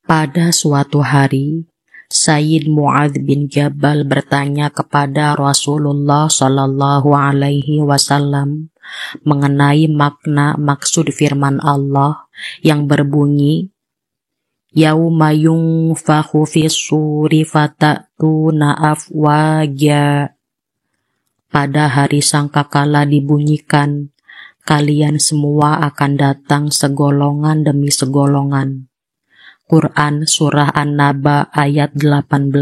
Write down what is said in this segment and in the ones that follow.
Pada suatu hari, Sayyid Mu'adz bin Jabal bertanya kepada Rasulullah Shallallahu Alaihi Wasallam mengenai makna maksud firman Allah yang berbunyi, Yauma yunfakhu fis-suri fatatuna afwaja. Pada hari sangkakala dibunyikan, kalian semua akan datang segolongan demi segolongan. Quran Surah An-Naba ayat 18.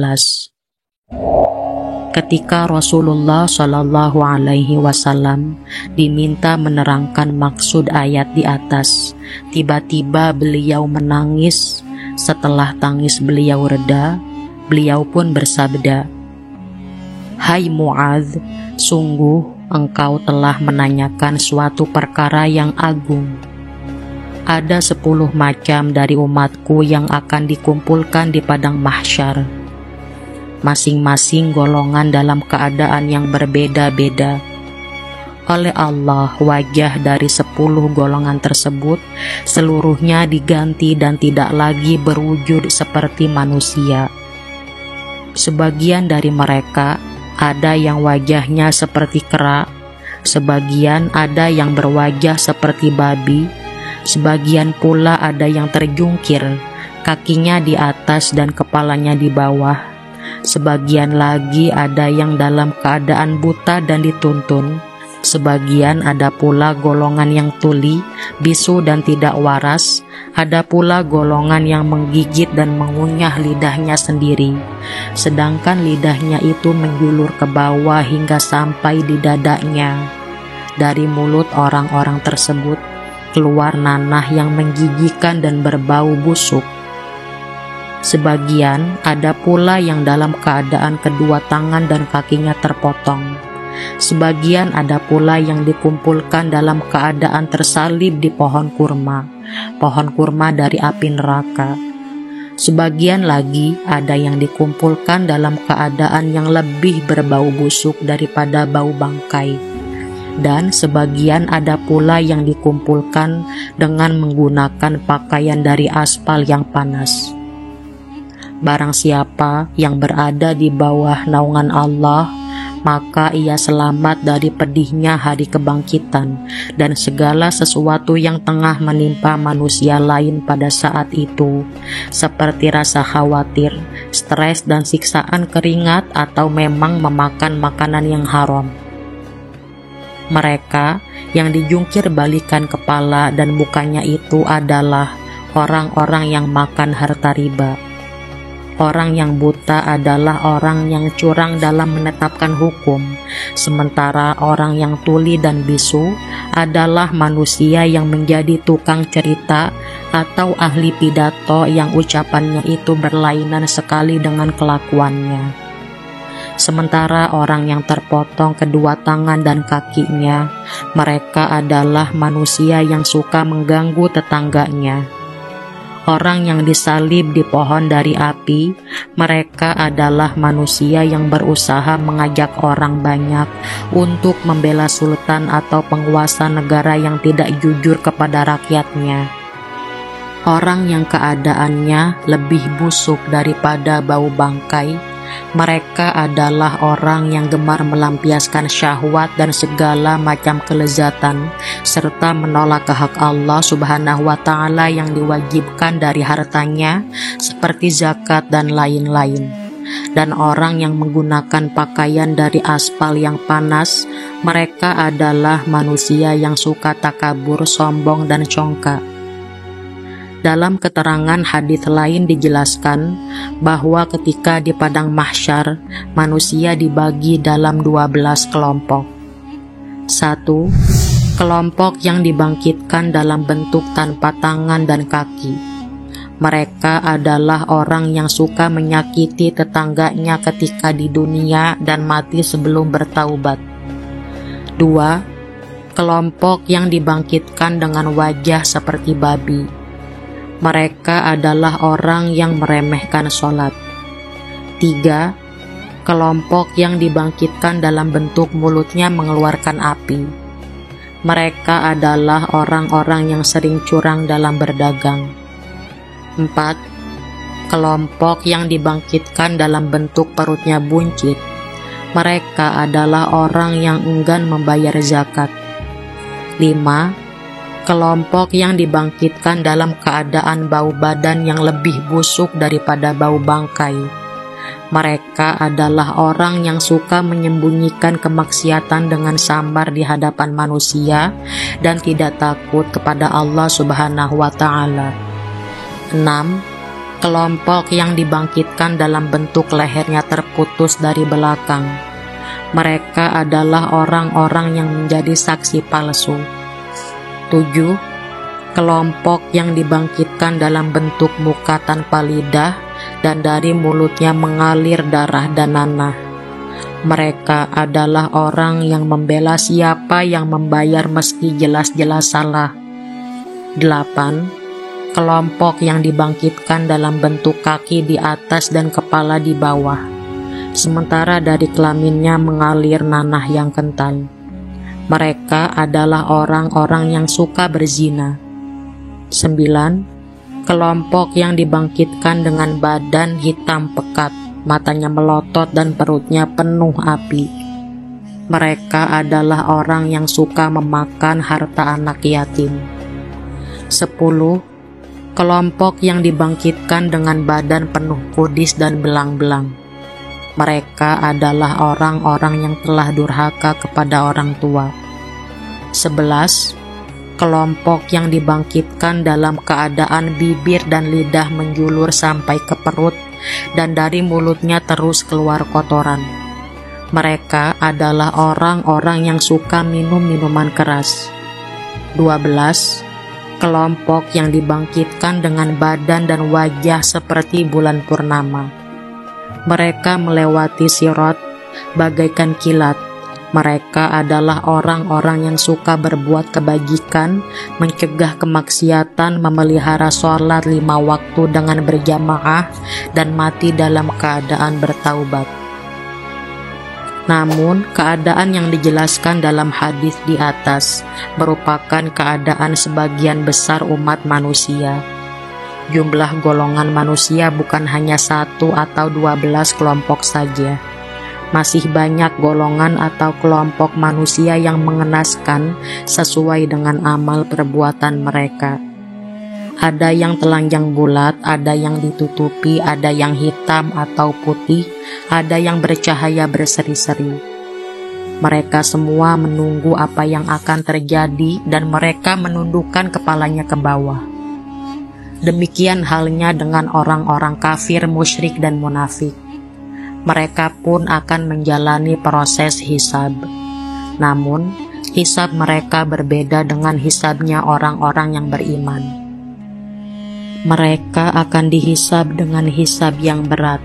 Ketika Rasulullah Shallallahu Alaihi Wasallam diminta menerangkan maksud ayat di atas, tiba-tiba beliau menangis. Setelah tangis beliau reda, beliau pun bersabda, Hai Mu'adz, sungguh engkau telah menanyakan suatu perkara yang agung. Ada 10 macam dari umatku yang akan dikumpulkan di padang mahsyar. Masing-masing golongan dalam keadaan yang berbeda-beda. Oleh Allah, wajah dari 10 golongan tersebut seluruhnya diganti dan tidak lagi berwujud seperti manusia. Sebagian dari mereka ada yang wajahnya seperti kera, sebagian ada yang berwajah seperti babi, sebagian pula ada yang terjungkir, kakinya di atas dan kepalanya di bawah. Sebagian lagi ada yang dalam keadaan buta dan dituntun. Sebagian ada pula golongan yang tuli, bisu dan tidak waras. Ada pula golongan yang menggigit dan mengunyah lidahnya sendiri, sedangkan lidahnya itu menjulur ke bawah hingga sampai di dadanya. Dari mulut orang-orang tersebut keluar nanah yang menjijikan dan berbau busuk. Sebagian ada pula yang dalam keadaan kedua tangan dan kakinya terpotong. Sebagian ada pula yang dikumpulkan dalam keadaan tersalib di pohon kurma dari api neraka. Sebagian lagi ada yang dikumpulkan dalam keadaan yang lebih berbau busuk daripada bau bangkai. Dan sebagian ada pula yang dikumpulkan dengan menggunakan pakaian dari aspal yang panas. Barang siapa yang berada di bawah naungan Allah, maka ia selamat dari pedihnya hari kebangkitan dan segala sesuatu yang tengah menimpa manusia lain pada saat itu, seperti rasa khawatir, stres dan siksaan keringat atau memang memakan makanan yang haram. Mereka yang dijungkir balikan kepala dan mukanya itu adalah orang-orang yang makan harta riba. Orang yang buta adalah orang yang curang dalam menetapkan hukum, sementara orang yang tuli dan bisu adalah manusia yang menjadi tukang cerita atau ahli pidato yang ucapannya itu berlainan sekali dengan kelakuannya. Sementara orang yang terpotong kedua tangan dan kakinya, mereka adalah manusia yang suka mengganggu tetangganya. Orang yang disalib di pohon dari api, mereka adalah manusia yang berusaha mengajak orang banyak untuk membela sultan atau penguasa negara yang tidak jujur kepada rakyatnya. Orang yang keadaannya lebih busuk daripada bau bangkai, mereka adalah orang yang gemar melampiaskan syahwat dan segala macam kelezatan, serta menolak hak Allah Subhanahu wa Ta'ala yang diwajibkan dari hartanya, seperti zakat dan lain-lain. Dan orang yang menggunakan pakaian dari aspal yang panas, mereka adalah manusia yang suka takabur, sombong, dan congkak. Dalam keterangan hadits lain dijelaskan bahwa ketika di padang mahsyar, manusia dibagi dalam 12 kelompok. 1. Kelompok yang dibangkitkan dalam bentuk tanpa tangan dan kaki. Mereka adalah orang yang suka menyakiti tetangganya ketika di dunia dan mati sebelum bertaubat. 2. Kelompok yang dibangkitkan dengan wajah seperti babi. Mereka adalah orang yang meremehkan sholat. 3. Kelompok yang dibangkitkan dalam bentuk mulutnya mengeluarkan api. Mereka adalah orang-orang yang sering curang dalam berdagang. 4. kelompok yang dibangkitkan dalam bentuk perutnya buncit, mereka adalah orang yang enggan membayar zakat. 5. Kelompok yang dibangkitkan dalam keadaan bau badan yang lebih busuk daripada bau bangkai. Mereka adalah orang yang suka menyembunyikan kemaksiatan dengan samar di hadapan manusia dan tidak takut kepada Allah Subhanahu wa Ta'ala. 6. Kelompok yang dibangkitkan dalam bentuk lehernya terputus dari belakang. Mereka adalah orang-orang yang menjadi saksi palsu. 7. Kelompok yang dibangkitkan dalam bentuk muka tanpa lidah dan dari mulutnya mengalir darah dan nanah. Mereka adalah orang yang membela siapa yang membayar meski jelas-jelas salah. 8. Kelompok yang dibangkitkan dalam bentuk kaki di atas dan kepala di bawah, sementara dari kelaminnya mengalir nanah yang kental. Mereka adalah orang-orang yang suka berzina. 9. Kelompok yang dibangkitkan dengan badan hitam pekat, matanya melotot dan perutnya penuh api. Mereka adalah orang yang suka memakan harta anak yatim. 10. Kelompok yang dibangkitkan dengan badan penuh kudis dan belang-belang. Mereka adalah orang-orang yang telah durhaka kepada orang tua. 11. Kelompok yang dibangkitkan dalam keadaan bibir dan lidah menjulur sampai ke perut dan dari mulutnya terus keluar kotoran. Mereka adalah orang-orang yang suka minum minuman keras. 12. Kelompok yang dibangkitkan dengan badan dan wajah seperti bulan purnama. Mereka melewati sirat bagaikan kilat. Mereka adalah orang-orang yang suka berbuat kebajikan, mencegah kemaksiatan, memelihara sholat 5 waktu dengan berjamaah, dan mati dalam keadaan bertaubat. Namun, keadaan yang dijelaskan dalam hadis di atas merupakan keadaan sebagian besar umat manusia. Jumlah golongan manusia bukan hanya 1 atau 12 kelompok saja. Masih banyak golongan atau kelompok manusia yang mengenaskan sesuai dengan amal perbuatan mereka. Ada yang telanjang bulat, ada yang ditutupi, ada yang hitam atau putih, ada yang bercahaya berseri-seri. Mereka semua menunggu apa yang akan terjadi dan mereka menundukkan kepalanya ke bawah. Demikian halnya dengan orang-orang kafir, musyrik, dan munafik. Mereka pun akan menjalani proses hisab. Namun, hisab mereka berbeda dengan hisabnya orang-orang yang beriman. Mereka akan dihisab dengan hisab yang berat,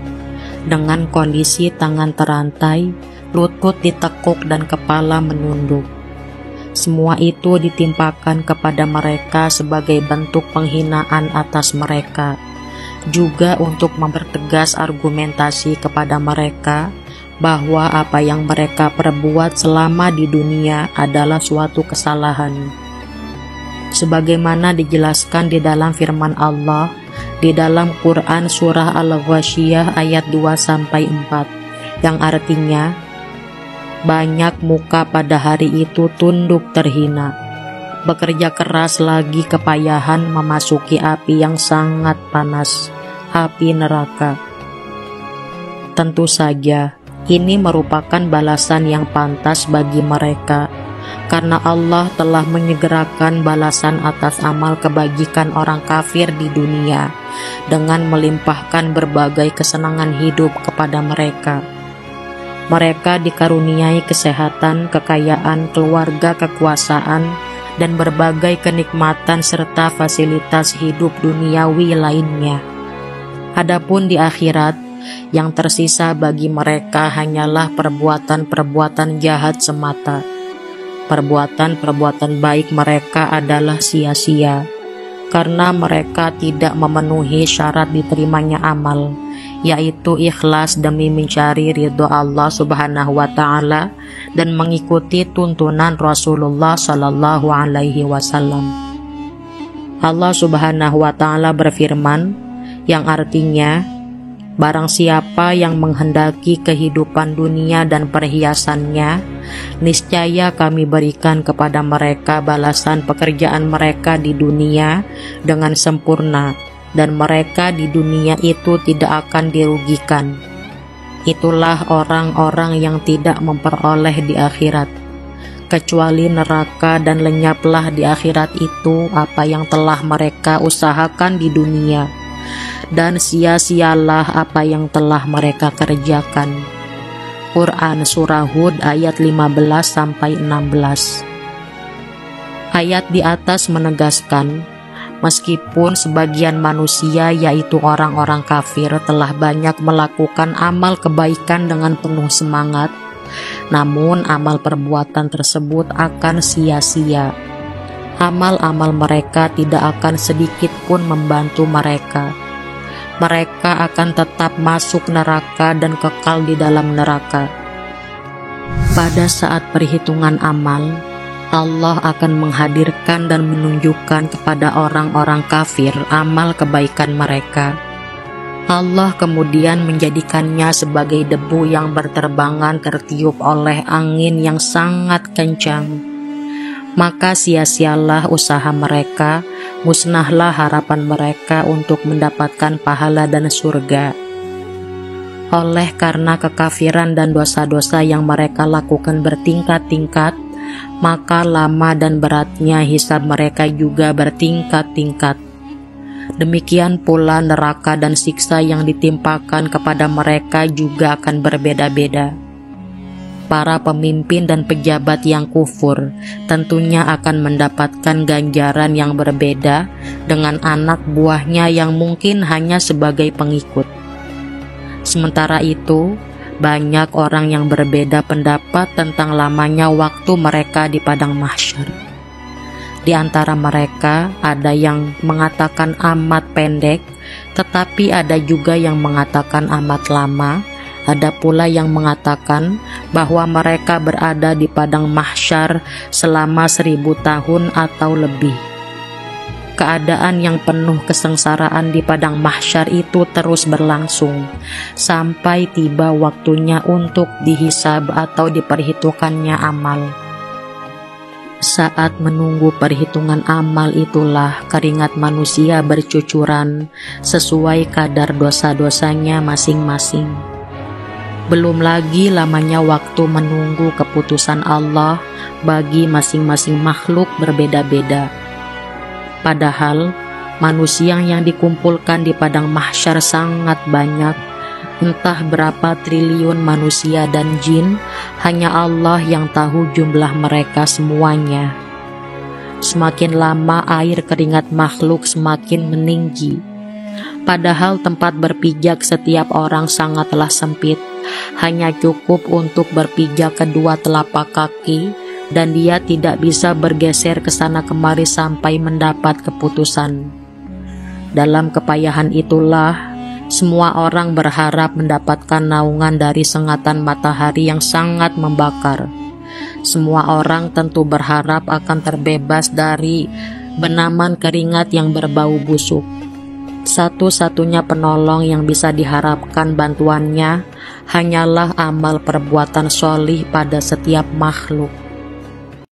dengan kondisi tangan terantai, lutut ditekuk, dan kepala menunduk. Semua itu ditimpakan kepada mereka sebagai bentuk penghinaan atas mereka, juga untuk mempertegas argumentasi kepada mereka bahwa apa yang mereka perbuat selama di dunia adalah suatu kesalahan. Sebagaimana dijelaskan di dalam firman Allah di dalam Quran surah Al-Ghasyiyah ayat 2-4, yang artinya, banyak muka pada hari itu tunduk terhina, bekerja keras lagi kepayahan memasuki api yang sangat panas, api neraka. Tentu saja, ini merupakan balasan yang pantas bagi mereka, karena Allah telah menyegerakan balasan atas amal kebajikan orang kafir di dunia dengan melimpahkan berbagai kesenangan hidup kepada mereka. Mereka dikaruniai kesehatan, kekayaan, keluarga, kekuasaan, dan berbagai kenikmatan serta fasilitas hidup duniawi lainnya. Adapun di akhirat, yang tersisa bagi mereka hanyalah perbuatan-perbuatan jahat semata. Perbuatan-perbuatan baik mereka adalah sia-sia, karena mereka tidak memenuhi syarat diterimanya amal, yaitu ikhlas demi mencari ridho Allah Subhanahu wa Ta'ala dan mengikuti tuntunan Rasulullah Sallallahu Alaihi Wasallam. Allah Subhanahu wa Ta'ala berfirman, yang artinya, barang siapa yang menghendaki kehidupan dunia dan perhiasannya, niscaya kami berikan kepada mereka balasan pekerjaan mereka di dunia dengan sempurna, dan mereka di dunia itu tidak akan dirugikan. Itulah orang-orang yang tidak memperoleh di akhirat, kecuali neraka, dan lenyaplah di akhirat itu apa yang telah mereka usahakan di dunia, dan sia-sialah apa yang telah mereka kerjakan. Quran Surah Hud ayat 15-16. Ayat di atas menegaskan, meskipun sebagian manusia yaitu orang-orang kafir telah banyak melakukan amal kebaikan dengan penuh semangat, namun amal perbuatan tersebut akan sia-sia. Amal-amal mereka tidak akan sedikit pun membantu mereka. Mereka akan tetap masuk neraka dan kekal di dalam neraka. Pada saat perhitungan amal, Allah akan menghadirkan dan menunjukkan kepada orang-orang kafir amal kebaikan mereka. Allah kemudian menjadikannya sebagai debu yang berterbangan tertiup oleh angin yang sangat kencang. Maka sia-sialah usaha mereka, musnahlah harapan mereka untuk mendapatkan pahala dan surga. Oleh karena kekafiran dan dosa-dosa yang mereka lakukan bertingkat-tingkat, maka lama dan beratnya hisab mereka juga bertingkat-tingkat. Demikian pula neraka dan siksa yang ditimpakan kepada mereka juga akan berbeda-beda. Para pemimpin dan pejabat yang kufur tentunya akan mendapatkan ganjaran yang berbeda dengan anak buahnya yang mungkin hanya sebagai pengikut. Sementara itu, banyak orang yang berbeda pendapat tentang lamanya waktu mereka di padang mahsyar. Di antara mereka ada yang mengatakan amat pendek, tetapi ada juga yang mengatakan amat lama. Ada pula yang mengatakan bahwa mereka berada di padang mahsyar selama 1000 tahun atau lebih. Keadaan yang penuh kesengsaraan di padang mahsyar itu terus berlangsung sampai tiba waktunya untuk dihisab atau diperhitungkannya amal. Saat menunggu perhitungan amal itulah keringat manusia bercucuran sesuai kadar dosa-dosanya masing-masing. Belum lagi lamanya waktu menunggu keputusan Allah bagi masing-masing makhluk berbeda-beda. Padahal manusia yang dikumpulkan di padang mahsyar sangat banyak. Entah berapa triliun manusia dan jin, hanya Allah yang tahu jumlah mereka semuanya. Semakin lama air keringat makhluk semakin meninggi. Padahal tempat berpijak setiap orang sangatlah sempit, hanya cukup untuk berpijak kedua telapak kaki, dan dia tidak bisa bergeser ke sana kemari sampai mendapat keputusan. Dalam kepayahan itulah, semua orang berharap mendapatkan naungan dari sengatan matahari yang sangat membakar. Semua orang tentu berharap akan terbebas dari benaman keringat yang berbau busuk. Satu-satunya penolong yang bisa diharapkan bantuannya hanyalah amal perbuatan sholih pada setiap makhluk.